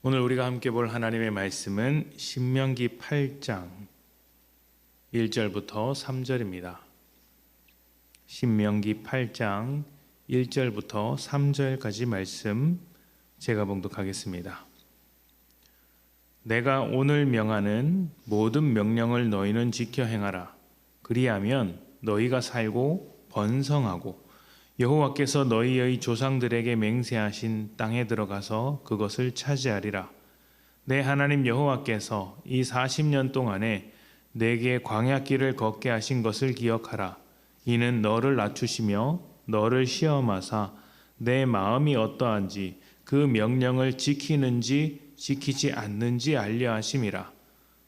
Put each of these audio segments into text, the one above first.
오늘 우리가 함께 볼 하나님의 말씀은 신명기 8장 1절부터 3절입니다. 신명기 8장 1절부터 3절까지 말씀 제가 봉독하겠습니다. 내가 오늘 명하는 모든 명령을 너희는 지켜 행하라. 그리하면 너희가 살고 번성하고 여호와께서 너희의 조상들에게 맹세하신 땅에 들어가서 그것을 차지하리라. 내 하나님 여호와께서 이 40년 동안에 내게 광야길을 걷게 하신 것을 기억하라. 이는 너를 낮추시며 너를 시험하사 내 마음이 어떠한지 그 명령을 지키는지 지키지 않는지 알려 하심이라.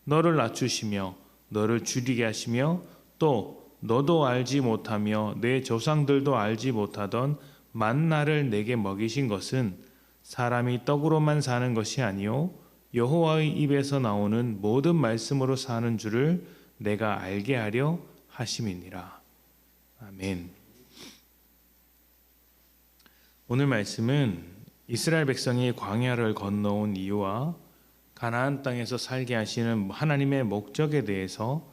너를 낮추시며 너를 줄이게 하시며 또 너도 알지 못하며 내 조상들도 알지 못하던 만나를 내게 먹이신 것은 사람이 떡으로만 사는 것이 아니요 여호와의 입에서 나오는 모든 말씀으로 사는 줄을 내가 알게 하려 하심이니라. 아멘. 오늘 말씀은 이스라엘 백성이 광야를 건너온 이유와 가나안 땅에서 살게 하시는 하나님의 목적에 대해서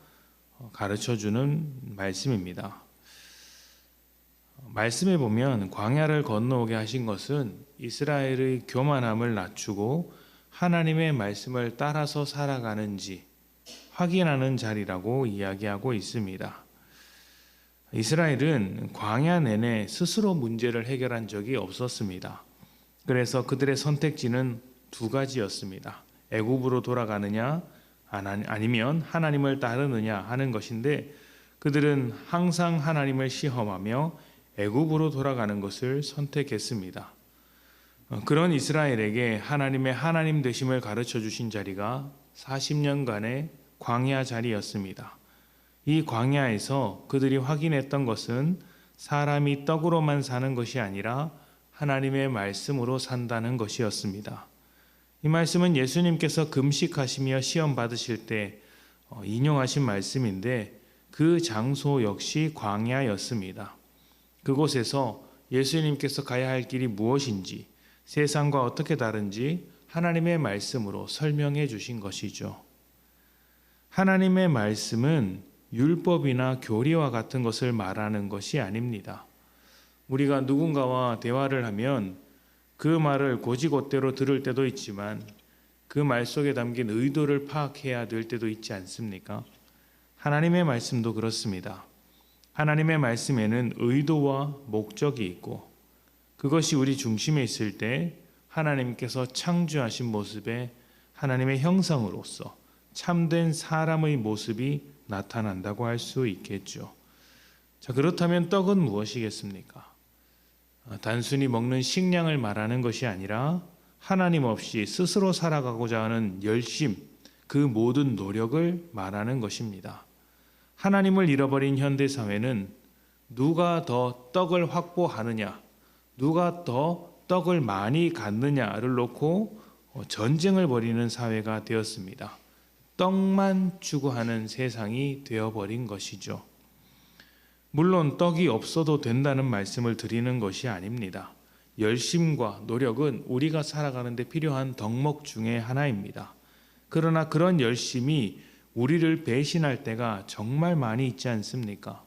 가르쳐주는 말씀입니다. 말씀에 보면 광야를 건너오게 하신 것은 이스라엘의 교만함을 낮추고 하나님의 말씀을 따라서 살아가는지 확인하는 자리라고 이야기하고 있습니다. 이스라엘은 광야 내내 스스로 문제를 해결한 적이 없었습니다. 그래서 그들의 선택지는 두 가지였습니다. 애굽으로 돌아가느냐 아니면 하나님을 따르느냐 하는 것인데 그들은 항상 하나님을 시험하며 애굽으로 돌아가는 것을 선택했습니다. 그런 이스라엘에게 하나님의 하나님 되심을 가르쳐 주신 자리가 40년간의 광야 자리였습니다. 이 광야에서 그들이 확인했던 것은 사람이 떡으로만 사는 것이 아니라 하나님의 말씀으로 산다는 것이었습니다. 이 말씀은 예수님께서 금식하시며 시험 받으실 때 인용하신 말씀인데 그 장소 역시 광야였습니다. 그곳에서 예수님께서 가야 할 길이 무엇인지 세상과 어떻게 다른지 하나님의 말씀으로 설명해 주신 것이죠. 하나님의 말씀은 율법이나 교리와 같은 것을 말하는 것이 아닙니다. 우리가 누군가와 대화를 하면 그 말을 곧이곧대로 들을 때도 있지만 그 말 속에 담긴 의도를 파악해야 될 때도 있지 않습니까? 하나님의 말씀도 그렇습니다. 하나님의 말씀에는 의도와 목적이 있고 그것이 우리 중심에 있을 때 하나님께서 창조하신 모습에 하나님의 형상으로서 참된 사람의 모습이 나타난다고 할 수 있겠죠. 자, 그렇다면 떡은 무엇이겠습니까? 단순히 먹는 식량을 말하는 것이 아니라 하나님 없이 스스로 살아가고자 하는 열심, 그 모든 노력을 말하는 것입니다. 하나님을 잃어버린 현대사회는 누가 더 떡을 확보하느냐, 누가 더 떡을 많이 갖느냐를 놓고 전쟁을 벌이는 사회가 되었습니다. 떡만 추구하는 세상이 되어버린 것이죠. 물론 떡이 없어도 된다는 말씀을 드리는 것이 아닙니다. 열심과 노력은 우리가 살아가는 데 필요한 덕목 중에 하나입니다. 그러나 그런 열심이 우리를 배신할 때가 정말 많이 있지 않습니까?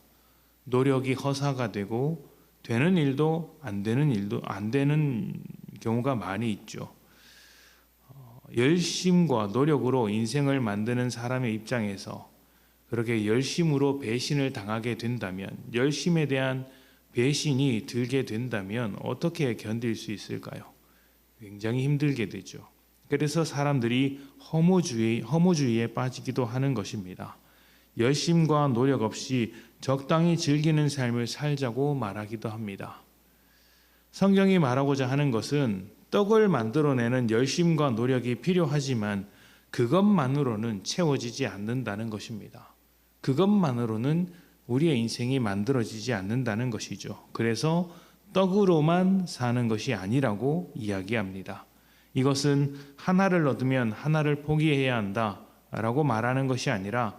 노력이 허사가 되고 되는 일도 안 되는 경우가 많이 있죠. 열심과 노력으로 인생을 만드는 사람의 입장에서 그렇게 열심으로 배신을 당하게 된다면, 열심에 대한 배신이 들게 된다면 어떻게 견딜 수 있을까요? 굉장히 힘들게 되죠. 그래서 사람들이 허무주의에 빠지기도 하는 것입니다. 열심과 노력 없이 적당히 즐기는 삶을 살자고 말하기도 합니다. 성경이 말하고자 하는 것은 떡을 만들어내는 열심과 노력이 필요하지만 그것만으로는 채워지지 않는다는 것입니다. 그것만으로는 우리의 인생이 만들어지지 않는다는 것이죠. 그래서 떡으로만 사는 것이 아니라고 이야기합니다. 이것은 하나를 얻으면 하나를 포기해야 한다라고 말하는 것이 아니라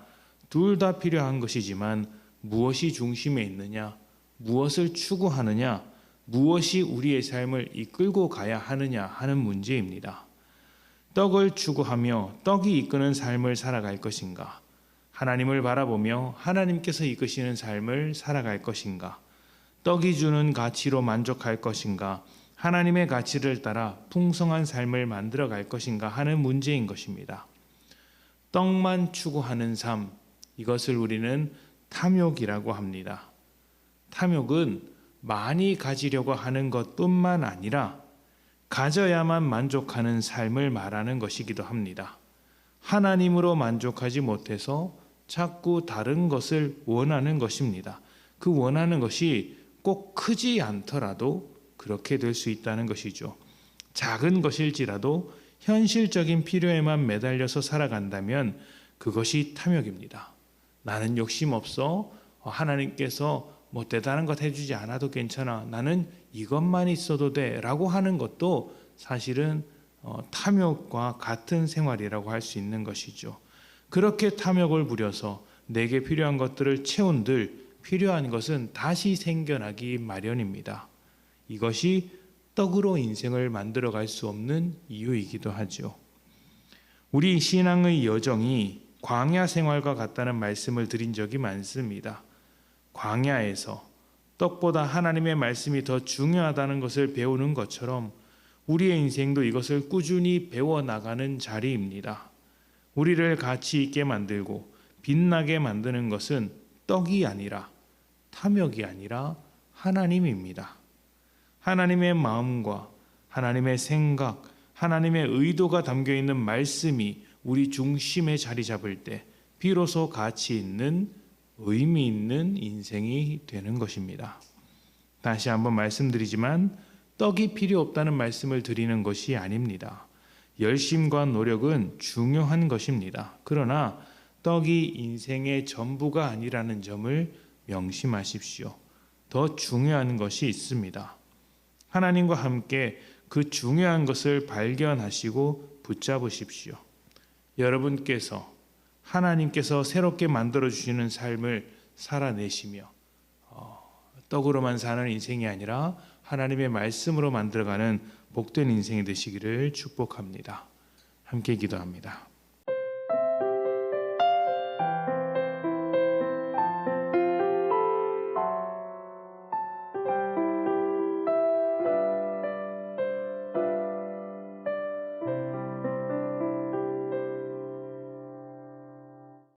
둘 다 필요한 것이지만 무엇이 중심에 있느냐, 무엇을 추구하느냐, 무엇이 우리의 삶을 이끌고 가야 하느냐 하는 문제입니다. 떡을 추구하며 떡이 이끄는 삶을 살아갈 것인가? 하나님을 바라보며 하나님께서 이끄시는 삶을 살아갈 것인가? 떡이 주는 가치로 만족할 것인가? 하나님의 가치를 따라 풍성한 삶을 만들어 갈 것인가 하는 문제인 것입니다. 떡만 추구하는 삶, 이것을 우리는 탐욕이라고 합니다. 탐욕은 많이 가지려고 하는 것뿐만 아니라 가져야만 만족하는 삶을 말하는 것이기도 합니다. 하나님으로 만족하지 못해서 자꾸 다른 것을 원하는 것입니다. 그 원하는 것이 꼭 크지 않더라도 그렇게 될 수 있다는 것이죠. 작은 것일지라도 현실적인 필요에만 매달려서 살아간다면 그것이 탐욕입니다. 나는 욕심 없어. 하나님께서 뭐 대단한 것 해주지 않아도 괜찮아. 나는 이것만 있어도 돼. 라고 하는 것도 사실은 탐욕과 같은 생활이라고 할 수 있는 것이죠. 그렇게 탐욕을 부려서 내게 필요한 것들을 채운들 필요한 것은 다시 생겨나기 마련입니다. 이것이 떡으로 인생을 만들어갈 수 없는 이유이기도 하죠. 우리 신앙의 여정이 광야 생활과 같다는 말씀을 드린 적이 많습니다. 광야에서 떡보다 하나님의 말씀이 더 중요하다는 것을 배우는 것처럼 우리의 인생도 이것을 꾸준히 배워나가는 자리입니다. 우리를 가치 있게 만들고 빛나게 만드는 것은 떡이 아니라 탐욕이 아니라 하나님입니다. 하나님의 마음과 하나님의 생각, 하나님의 의도가 담겨있는 말씀이 우리 중심에 자리 잡을 때 비로소 가치 있는 의미 있는 인생이 되는 것입니다. 다시 한번 말씀드리지만 떡이 필요 없다는 말씀을 드리는 것이 아닙니다. 열심과 노력은 중요한 것입니다. 그러나 떡이 인생의 전부가 아니라는 점을 명심하십시오. 더 중요한 것이 있습니다. 하나님과 함께 그 중요한 것을 발견하시고 붙잡으십시오. 여러분께서 하나님께서 새롭게 만들어주시는 삶을 살아내시며 떡으로만 사는 인생이 아니라 하나님의 말씀으로 만들어가는 복된 인생이 되시기를 축복합니다. 함께 기도합니다.